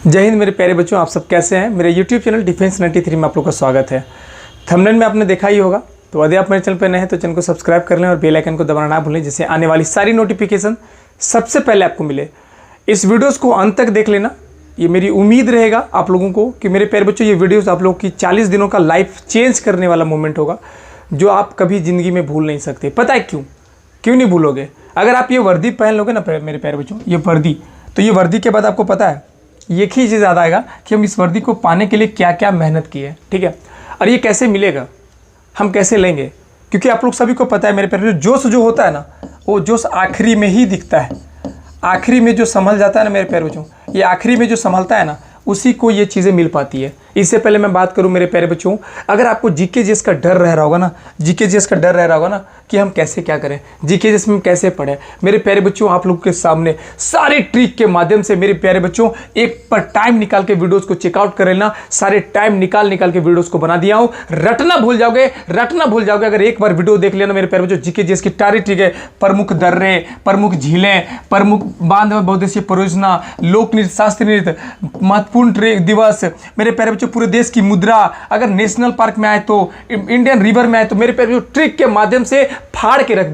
जय हिंद मेरे प्यारे बच्चों, आप सब कैसे हैं। मेरे YouTube चैनल डिफेंस 93 में आप लोग का स्वागत है। थंबनेल में आपने देखा ही होगा, तो यदि आप मेरे चैनल पर नए हैं तो चैनल को सब्सक्राइब कर लें और बेल आइकन को दबाना ना भूलें, जिससे आने वाली सारी नोटिफिकेशन सबसे पहले आपको मिले। इस वीडियोज़ को अंत तक देख लेना, ये मेरी उम्मीद रहेगा आप लोगों को कि मेरे प्यारे बच्चों ये वीडियोज़ आप लोग की 40 दिनों का लाइफ चेंज करने वाला मोमेंट होगा, जो आप कभी ज़िंदगी में भूल नहीं सकते। पता है क्यों नहीं भूलोगे? अगर आप ये वर्दी पहन लोगे ना मेरे प्यारे बच्चों, ये वर्दी, तो ये वर्दी के बाद आपको पता है एक ही चीज़ याद आएगा कि हम इस वर्दी को पाने के लिए क्या क्या मेहनत की है। ठीक है, और ये कैसे मिलेगा, हम कैसे लेंगे? क्योंकि आप लोग सभी को पता है मेरे प्यारे, जोश जो होता है ना, वो जोश आखिरी में ही दिखता है। आखिरी में जो संभल जाता है ना मेरे प्यारे बच्चों, ये आखिरी में जो संभलता है ना, उसी को ये चीज़ें मिल पाती है। इससे पहले मैं बात करूं मेरे प्यारे बच्चों, अगर आपको जीके जीएस का डर रह रहा होगा ना, जीके जीएस का डर रह रहा होगा ना कि हम कैसे क्या करें, जीके जीएस में कैसे पढ़ें, मेरे प्यारे बच्चों आप लोग के सामने सारे ट्रिक के माध्यम से मेरे प्यारे बच्चों एक पर टाइम निकाल के वीडियोज़ को चेकआउट कर लेना। सारे टाइम निकाल के वीडियोज़ को बना दिया हूँ। रटना भूल जाओगे अगर एक बार वीडियो देख लेना मेरे प्यारे बच्चों। जीके जीएस की सारी ट्रिक है, प्रमुख दर्रे, प्रमुख झीलें, प्रमुख बांध में बहुउद्देशीय परियोजना, लोक नृत्य, शास्त्रीय नृत्य, महत्वपूर्ण दिवस, मेरे प्यारे बच्चों पूरे देश की मुद्रा, अगर नेशनल पार्क में आए तो, इंडियन रिवर में आए तो, मेरे प्यारे बच्चों ट्रिक के माध्यम से फाड़ के रख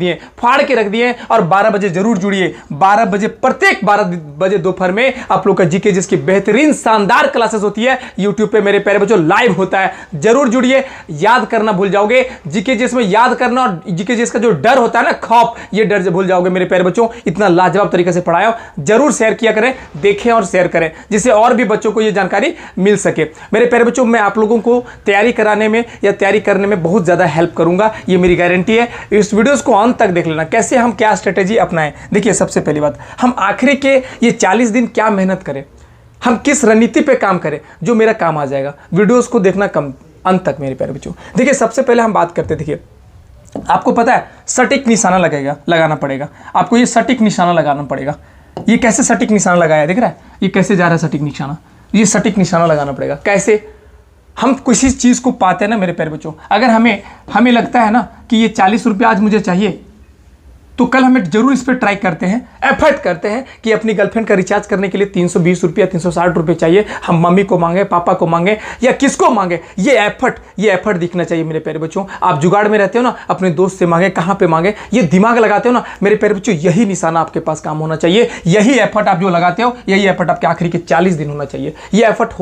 दिए। और 12 बजे जरूर जुड़िए। 12 बजे, प्रत्येक 12 बजे दोपहर में आप लोग का जीके जीएस की बेहतरीन शानदार क्लासेस होती है यूट्यूब पे मेरे प्यारे बच्चों, लाइव होता है। जरूर जुड़िए। याद करना भूल जाओगे, जीके जीएस में याद करना और जीके जीएस का जो डर होता है ना, खौफ, ये डर से भूल जाओगे मेरे प्यारे बच्चों। इतना लाजवाब तरीके से पढ़ाया। जरूर शेयर किया करें, देखें और शेयर करें, जिससे और भी बच्चों को ये जानकारी मिल सके। मेरे प्यारे बच्चों, मैं आप लोगों को तैयारी कराने में या तैयारी करने में बहुत ज़्यादा हेल्प करूंगा, ये मेरी गारंटी है। इस वीडियोस को अंत तक देख लेना, कैसे हम क्या स्ट्रेटेजी अपनाएं। देखिए, सबसे पहली बात, हम आखिरी के ये 40 दिन क्या मेहनत करें, हम किस रणनीति पे काम करें जो मेरा काम आ जाएगा। वीडियोस को देखना कम अंत तक मेरे प्यारे बच्चों। देखिए, सबसे पहले हम बात करते, देखिए आपको पता है सटीक निशाना लगाना पड़ेगा। आपको ये सटीक निशाना लगाना पड़ेगा। ये कैसे सटीक निशाना लगाया, दिख रहा है ये कैसे जा रहा है सटीक निशाना? ये सटीक निशाना लगाना पड़ेगा। कैसे? हम किसी चीज़ को पाते हैं ना मेरे प्यारे बच्चों, अगर हमें लगता है ना कि ये 40 रुपये आज मुझे चाहिए, तो कल हमें जरूर इस पर ट्राई करते हैं, एफर्ट करते हैं कि अपनी गर्लफ्रेंड का रिचार्ज करने के लिए 320 रुपया, 360 रुपये चाहिए। हम मम्मी को मांगे, पापा को मांगे या किसको मांगे, ये एफर्ट दिखना चाहिए मेरे प्यारे बच्चों। आप जुगाड़ में रहते हो ना, अपने दोस्त से मांगे, कहाँ पे मांगे, ये दिमाग लगाते हो ना मेरे प्यारे बच्चों, यही निशाना आपके पास काम होना चाहिए। यही एफर्ट आप जो लगाते हो, यही एफर्ट आपके आखिरी के 40 दिन होना चाहिए। ये एफर्ट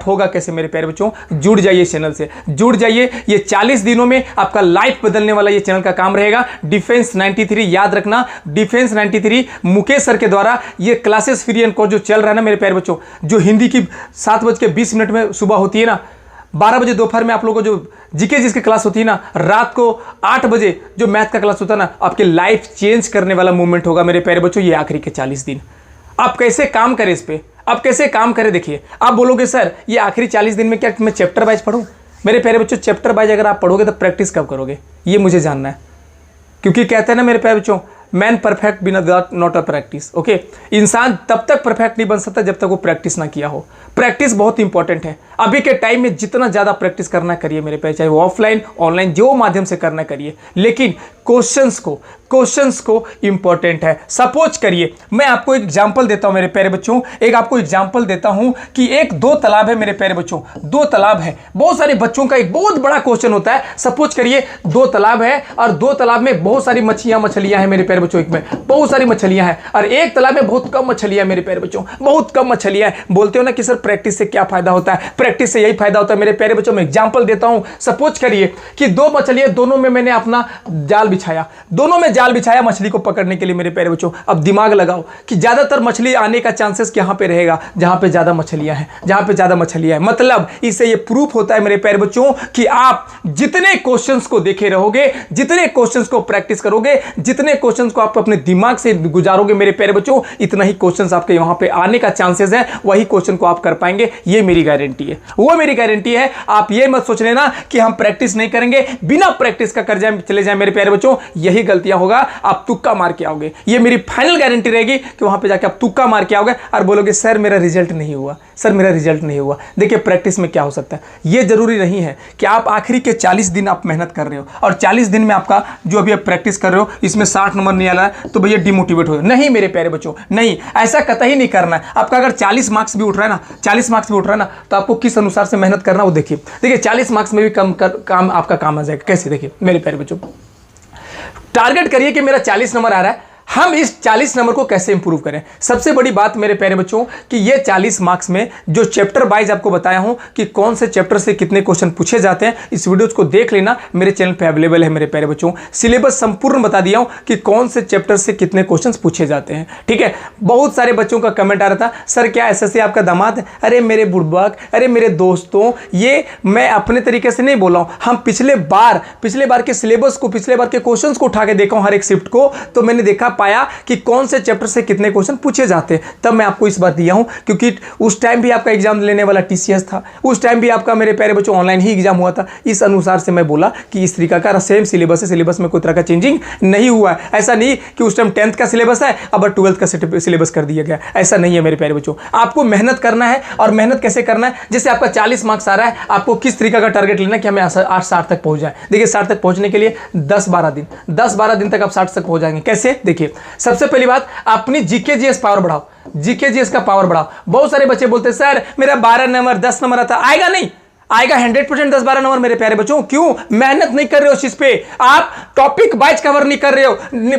होगा कैसे मेरे प्यारे बच्चों? जुड़ जाइए, चैनल से जुड़ जाइए। ये 40 दिनों में आपका लाइफ बदलने वाला ये चैनल का काम रहेगा। डिफेंस 93, याद रखना, डिफेंस 93 मुकेश सर के द्वारा ये क्लासेस फ्री एंड कोर्स जो चल रहा है ना मेरे प्यारे बच्चों, जो हिंदी की 7:20 में सुबह होती है ना, 12 बजे दोपहर में आप लोगों को जो जीके जिसकी क्लास होती है ना, रात को 8 बजे जो मैथ का क्लास होता है ना, आपके लाइफ चेंज करने वाला मूवमेंट होगा मेरे प्यारे बच्चों। ये आखिरी के 40 दिन आप कैसे काम करें, इस पे आप कैसे काम करें। देखिए, आप बोलोगे सर ये आखिरी 40 दिन में क्या मैं चैप्टर वाइज पढूं? मेरे प्यारे बच्चों, चैप्टर वाइज अगर आप पढ़ोगे तो प्रैक्टिस कब करोगे, ये मुझे जानना है। क्योंकि कहते हैं ना मेरे प्यारे बच्चों, मैन परफेक्ट बिना नॉट अ प्रैक्टिस। ओके, इंसान तब तक परफेक्ट नहीं बन सकता जब तक वो प्रैक्टिस ना किया हो। प्रैक्टिस बहुत इंपॉर्टेंट है। अभी के टाइम में जितना ज़्यादा प्रैक्टिस करना करिए मेरे प्यारे, चाहे वो ऑफलाइन ऑनलाइन जो माध्यम से करना करिए, लेकिन क्वेश्चंस को इंपॉर्टेंट है। सपोज करिए, मैं आपको एक एग्जांपल देता हूं मेरे प्यारे बच्चों, आपको एग्जांपल देता हूं कि एक 2 तालाब है मेरे प्यारे बच्चों, 2 तालाब है। बहुत सारे बच्चों का एक बहुत बड़ा क्वेश्चन होता है। सपोज करिए 2 तालाब है और 2 तालाब में बहुत सारी मछलियां हैं मेरे प्यारे बच्चों। एक में बहुत सारी मछलियां हैं और एक तालाब में बहुत कम मछलियां मेरे प्यारे बच्चों, बहुत कम मछलियां हैं। बोलते हो ना कि सर प्रैक्टिस से क्या फायदा होता है? प्रैक्टिस से यही फायदा होता है मेरे प्यारे बच्चों। मैं एग्जांपल देता हूं। सपोज करिए कि 2 मछलियां, दोनों में मैंने अपना जाल बिछाया, मछली को पकड़ने के लिए मेरे प्यारे बच्चों। अब दिमाग लगाओ कि ज्यादातर मछली आने का चांसेस कहां पे रहेगा? जहां पे ज्यादा मछलियां हैं, मतलब इससे ये प्रूफ होता है मेरे प्यारे बच्चों कि आप जितने क्वेश्चंस को देखे रहोगे, जितने क्वेश्चंस को प्रैक्टिस करोगे, जितने क्वेश्चंस को आप अपने दिमाग से गुजारोगे मेरे प्यारे बच्चों, इतना ही क्वेश्चंस आपके वहां पे आने का चांसेस है। वही क्वेश्चन को आप कर पाएंगे, ये मेरी गारंटी है, वो मेरी गारंटी है। आप ये मत सोच लेना कि हम प्रैक्टिस नहीं करेंगे, बिना प्रैक्टिस का कर जाए चले जाए मेरे प्यारे बच्चों। बच्चों यही गलतियां होगा, आप तुक्का मार के आओगे। ये मेरी फाइनल गारंटी रहेगी कि वहां पे जाके आप तुक्का मार के आओगे और बोलोगे सर मेरा रिजल्ट नहीं हुआ, सर मेरा रिजल्ट नहीं हुआ। देखिए प्रैक्टिस में क्या हो सकता है, ये जरूरी नहीं है कि आप आखिरी के 40 दिन आप मेहनत कर रहे हो और 40 दिन में आपका जो अभी आप प्रैक्टिस कर रहे हो इसमें 60 नंबर नहीं आ रहा है तो भैया डिमोटिवेट हो। नहीं मेरे प्यारे बच्चों, नहीं, ऐसा कतई नहीं करना है। आपका अगर 40 मार्क्स भी उठ रहा है ना, 40 मार्क्स भी उठ रहा है ना, तो आपको किस अनुसार से मेहनत करना वो देखिए 40 मार्क्स में भी काम आपका काम आ जाएगा। कैसे? देखिए मेरे प्यारे बच्चों, टारगेट करिए कि मेरा 40 नंबर आ रहा है, हम इस 40 नंबर को कैसे इंप्रूव करें। सबसे बड़ी बात मेरे प्यारे बच्चों कि ये 40 मार्क्स में जो चैप्टर वाइज आपको बताया हूं कि कौन से चैप्टर से कितने क्वेश्चन पूछे जाते हैं, इस वीडियो को देख लेना, मेरे चैनल पे अवेलेबल है मेरे प्यारे बच्चों। सिलेबस संपूर्ण बता दिया हूं कि कौन से चैप्टर से कितने क्वेश्चन पूछे जाते हैं। ठीक है, बहुत सारे बच्चों का कमेंट आ रहा था, सर क्या एसएससी आपका दामाद है? अरे मेरे बुड़बक, अरे मेरे दोस्तों, ये मैं अपने तरीके से नहीं बोला हूं। हम पिछले बार के सिलेबस को, पिछले बार के क्वेश्चन को उठा के देखा हूं हर एक शिफ्ट को, तो मैंने देखा पाया कि कौन से चैप्टर से कितने क्वेश्चन पूछे जाते हैं। तब मैं आपको इस बात दिया हूं क्योंकि उस टाइम भी आपका एग्जाम लेने वाला टीसीएस था, उस टाइम भी आपका मेरे प्यारे बच्चों ऑनलाइन ही एग्जाम हुआ था। इस अनुसार से मैं बोला कि इस तरीका का सेम सिलेबस है, सिलेबस में कोई तरह का चेंजिंग नहीं हुआ है। ऐसा नहीं कि उस टाइम 10th का सिलेबस है अब 12th का सिलेबस कर दिया गया, ऐसा नहीं है मेरे प्यारे बच्चों। आपको मेहनत करना है और मेहनत कैसे करना है, जैसे आपका 40 मार्क्स आ रहा है, आपको किस तरीका का टारगेट लेना है कि हमें 60 तक पहुंच जाए। देखिए 60 तक पहुंचने के लिए 10-12 दिन तक आप 60 तक पहुंच जाएंगे। कैसे? देखिए सबसे पहली बात, अपनी जीके जीएस पावर बढ़ाओ, जीके जीएस का पावर बढ़ाओ। बहुत सारे बच्चे बोलते हैं सर मेरा 12 नंबर 10 नंबर आता, आएगा नहीं, आएगा 100% 10-12 नंबर मेरे प्यारे बच्चों। क्यों? मेहनत नहीं कर रहे हो चीज पे, आप टॉपिक वाइज कवर नहीं कर रहे हो,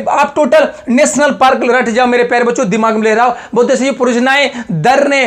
आप टोटल नेशनल पार्क रट जाओ मेरे प्यारे बच्चों, दिमाग में ले रहा हो। बोलते से ये परियोजनाएं, दर्रे,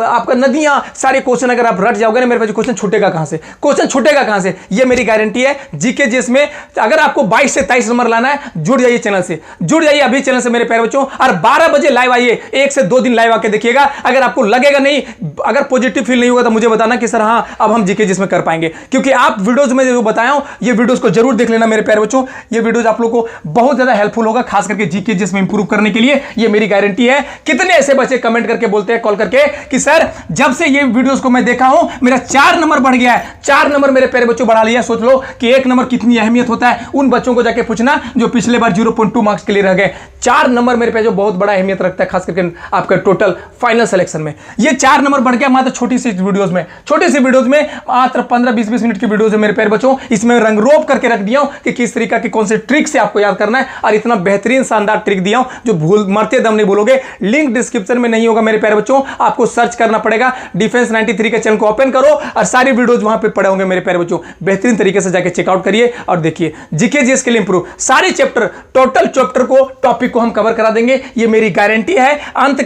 आपका नदियां, सारे क्वेश्चन अगर आप रट जाओगे ना मेरे बच्चों, क्वेश्चन छूटेगा कहां से? क्वेश्चन छूटेगा कहां से? ये मेरी गारंटी है। जीके जीएस में अगर आपको 22 से 23 नंबर लाना है, जुड़ जाइए चैनल से, जुड़ जाइए अभी चैनल से मेरे प्यारे बच्चों, और 12 बजे लाइव आइए, 1 से 2 दिन लाइव आके देखिएगा। अगर आपको लगेगा नहीं, अगर पॉजिटिव फील नहीं होगा तो मुझे बताना कि सर हाँ अब हम जीके जीएस में कर पाएंगे, क्योंकि आप वीडियोस में जो बताया हूं ये वीडियोस को जरूर देख लेना मेरे प्यारे बच्चों। ये वीडियोस आप लोगों को बहुत ज्यादा हेल्पफुल होगा, खास करके जीके जीएस में इंप्रूव करने के लिए, ये मेरी गारंटी है। कितने ऐसे बच्चे कमेंट करके बोलते हैं कॉल करके कि सर जब से ये वीडियोस को मैं देखा हूं मेरा 4 नंबर बढ़ गया है। 4 नंबर मेरे प्यारे बच्चों बढ़ा लिया। सोच लो कि 1 नंबर कितनी अहमियत होता है, उन बच्चों को जाके पूछना जो पिछले बार 0.2 मार्क्स के लिए रह गए। 4 नंबर मेरे प्यारे बहुत बड़ा अहमियत रखता है, खास करके आपका टोटल फाइनल सिलेक्शन में। ये 4 नंबर बढ़ गया मात्र छोटी सी वीडियोस में, मात्र 15-20 मिनट की वीडियोस है मेरे प्यारे बच्चों। इसमें रंगरोप करके रख दिया हूं कि किस तरीका की कौन से ट्रिक से आपको याद करना है, और इतना बेहतरीन शानदार ट्रिक दिया हूं जो मरते दम नहीं बोलोगे। लिंक डिस्क्रिप्शन में नहीं होगा मेरे प्यारे बच्चों, आपको सर्च करना पड़ेगा। डिफेंस 93 के चैनल को ओपन करो और सारी वीडियोस वहां पे पड़े होंगे मेरे प्यारे बच्चों। बेहतरीन तरीके से जाके चेकआउट करिए और देखिए जीके जीएस के लिए इंप्रूव सारे चैप्टर, टोटल चैप्टर को, टॉपिक को हम कवर करा देंगे, ये मेरी गारंटी है। अंत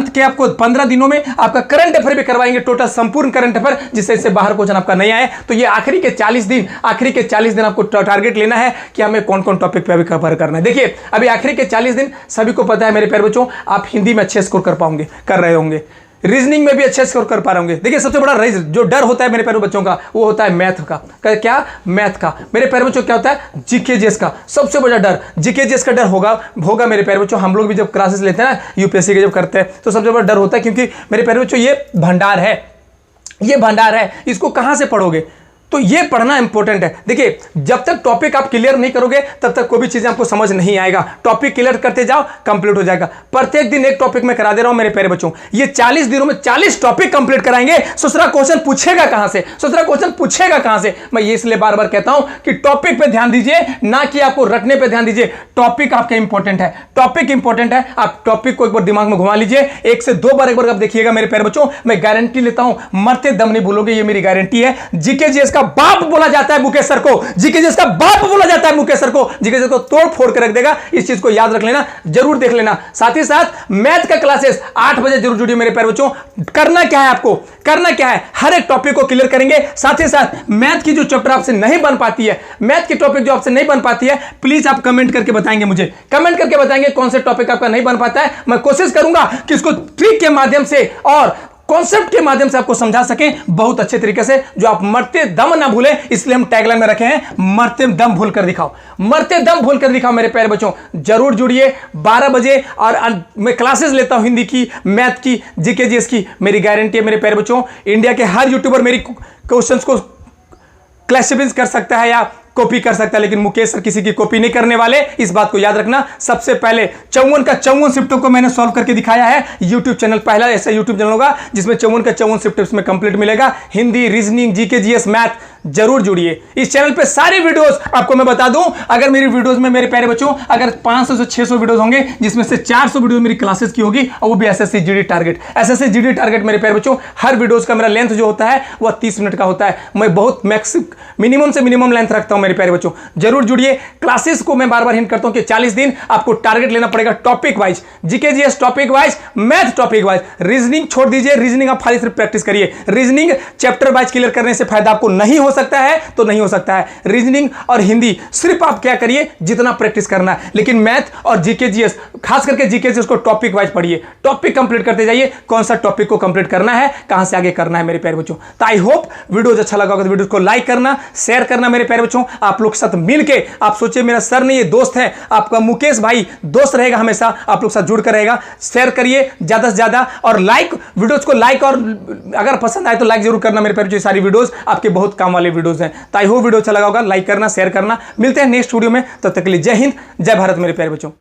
के आपको 15 दिनों में आपका करंट अफेयर भी करवाएंगे, टोटल संपूर्ण करंट अफेयर, जिससे इससे बाहर क्वेश्चन आपका नहीं आए। तो ये आखिरी के 40 दिन आपको टारगेट लेना है कि हमें कौन कौन टॉपिक पे अभी कवर करना है। देखिए अभी आखिरी के 40 दिन सभी को पता है मेरे प्यारे बच्चों, आप हिंदी में अच्छे स्कोर कर रहे होंगे, रीजनिंग में भी अच्छे स्कोर कर पा रहे होंगे। देखिए सबसे बड़ा जो डर होता है मेरे प्यारे बच्चों का, वो होता है मैथ का। क्या? मैथ का। मेरे प्यारे बच्चों क्या होता है? जीके जीएस का सबसे बड़ा डर, जीके जीएस का डर होगा मेरे प्यारे बच्चों। हम लोग भी जब क्लासेस लेते हैं ना यूपीएससी के जब करते हैं तो सबसे बड़ा डर होता है, क्योंकि मेरे प्यारे बच्चों ये भंडार है, इसको कहां से पढ़ोगे? तो ये पढ़ना इंपॉर्टेंट है। देखिए जब तक टॉपिक आप क्लियर नहीं करोगे तब तक कोई भी चीजें आपको समझ नहीं आएगा। टॉपिक क्लियर करते जाओ, कंप्लीट हो जाएगा। प्रत्येक दिन एक टॉपिक में करा दे रहा हूं मेरे प्यारे बच्चों। ये 40 दिनों में 40 टॉपिक कंप्लीट कराएंगे। दूसरा क्वेश्चन पूछेगा कहां से? मैं ये इसलिए बार बार कहता हूं कि टॉपिक पे ध्यान दीजिए, ना कि आपको रटने पे ध्यान दीजिए। टॉपिक आपका इंपॉर्टेंट है, आप टॉपिक को एक बार दिमाग में घुमा लीजिए, 1 से 2 बार एक बार आप देखिएगा मेरे प्यारे बच्चों। मैं गारंटी लेता हूं, मरते दम नहीं भूलोगे, ये मेरी गारंटी है। जीके जीएस बाप बोला जाता है मुकेश सर को, जीके जीएस का बाप बोला जाता है मुकेश सर को। जीके जीएस को तोड़ फोड़ कर रख देगा, इस चीज को याद रख लेना, जरूर देख लेना। साथ ही साथ मैथ का क्लासेस 8 बजे जरूर जुड़िए मेरे प्यारे बच्चों। करना क्या है? हर एक टॉपिक को क्लियर करेंगे। साथ ही साथ मैथ की जो चैप्टर आपसे नहीं बन पाती है, मैथ की टॉपिक जो आपसे नहीं बन पाती है, प्लीज आप कमेंट करके बताएंगे मुझे, कौन से टॉपिक आपका नहीं बन पाता है। मैं कोशिश करूंगा कि इसको ट्रिक के माध्यम से और कॉन्सेप्ट के माध्यम से आपको समझा सकें बहुत अच्छे तरीके से, जो आप मरते दम ना भूलें। इसलिए हम टैगलाइन में रखे हैं, मरते दम भूल कर दिखाओ मेरे प्यारे बच्चों। जरूर जुड़िए 12 बजे, और मैं क्लासेस लेता हूं हिंदी की, मैथ की, जीके जीएस की। मेरी गारंटी है मेरे प्यारे बच्चों, इंडिया के हर यूट्यूबर मेरी क्वेश्चंस को क्लैसिफाई कर सकता है या कॉपी कर सकता है, लेकिन मुकेश सर किसी की कॉपी नहीं करने वाले, इस बात को याद रखना। सबसे पहले 54 का 54 शिफ्टों को मैंने सॉल्व करके दिखाया है। यूट्यूब चैनल पहला ऐसा यूट्यूब चैनल होगा जिसमें 54 का 54 शिफ्ट इसमें कंप्लीट मिलेगा। Hindi, reasoning, GK, GS, math, जरूर जुड़िए इस चैनल पे। सारे वीडियोस आपको मैं बता दूं, अगर मेरी वीडियोस में मेरे प्यारे बच्चों अगर 500 से 600 वीडियोस होंगे, जिसमें से 400 वीडियो मेरी क्लासेस की होगी, और वो भी SSC GD target. SSC GD target मेरे प्यारे बच्चों, हर वीडियोस का मेरा लेंथ जो होता है वह 30 मिनट का होता है। मैं बहुत मिनिमम से मिनिमम लेंथ रखता हूं मेरे प्यारे बच्चों, जरूर जुड़िए। क्लासेस को मैं बार बार हिंट करता हूं कि 40 दिन आपको टारगेट लेना पड़ेगा topic wise, GK GS topic wise, math topic wise. Reasoning छोड़ दीजिए, रीजनिंग आप खाली सिर्फ प्रैक्टिस करिए। रीजनिंग चैप्टर वाइज क्लियर करने से फायदा आपको नहीं हो सकता है तो नहीं हो सकता है। रीजनिंग और हिंदी सिर्फ आप क्या करिए, जितना प्रैक्टिस करना है, लेकिन मैथ और जीके जीएस, खास करके जीके जीएस को टॉपिक वाइज पढ़िए, टॉपिक कंप्लीट करते जाइए, कौन सा टॉपिक को कंप्लीट करना है, कहां से आगे करना है मेरे प्यारे बच्चों। तो आई होप वीडियो अच्छा लगा होगा तो वीडियो को लाइक करना, शेयर करना मेरे प्यारे बच्चों। आप लोग के साथ मिलके, आप सोचिए मेरा सर नहीं, ये दोस्त है, आपका मुकेश भाई दोस्त रहेगा, हमेशा आप लोग साथ जुड़ कर रहेगा। शेयर करिए ज्यादा से ज्यादा, और लाइक वीडियोस को लाइक, और अगर पसंद आए तो लाइक जरूर करना मेरे प्यारे बच्चों। सारी वीडियोस आपके बहुत काम वाले वीडियोस हैं। तो आई होप वीडियो अच्छा लगा होगा, लाइक करना, शेयर करना। मिलते हैं नेक्स्ट वीडियो में, तब तक के लिए जय हिंद, जय भारत मेरे प्यारे बच्चों।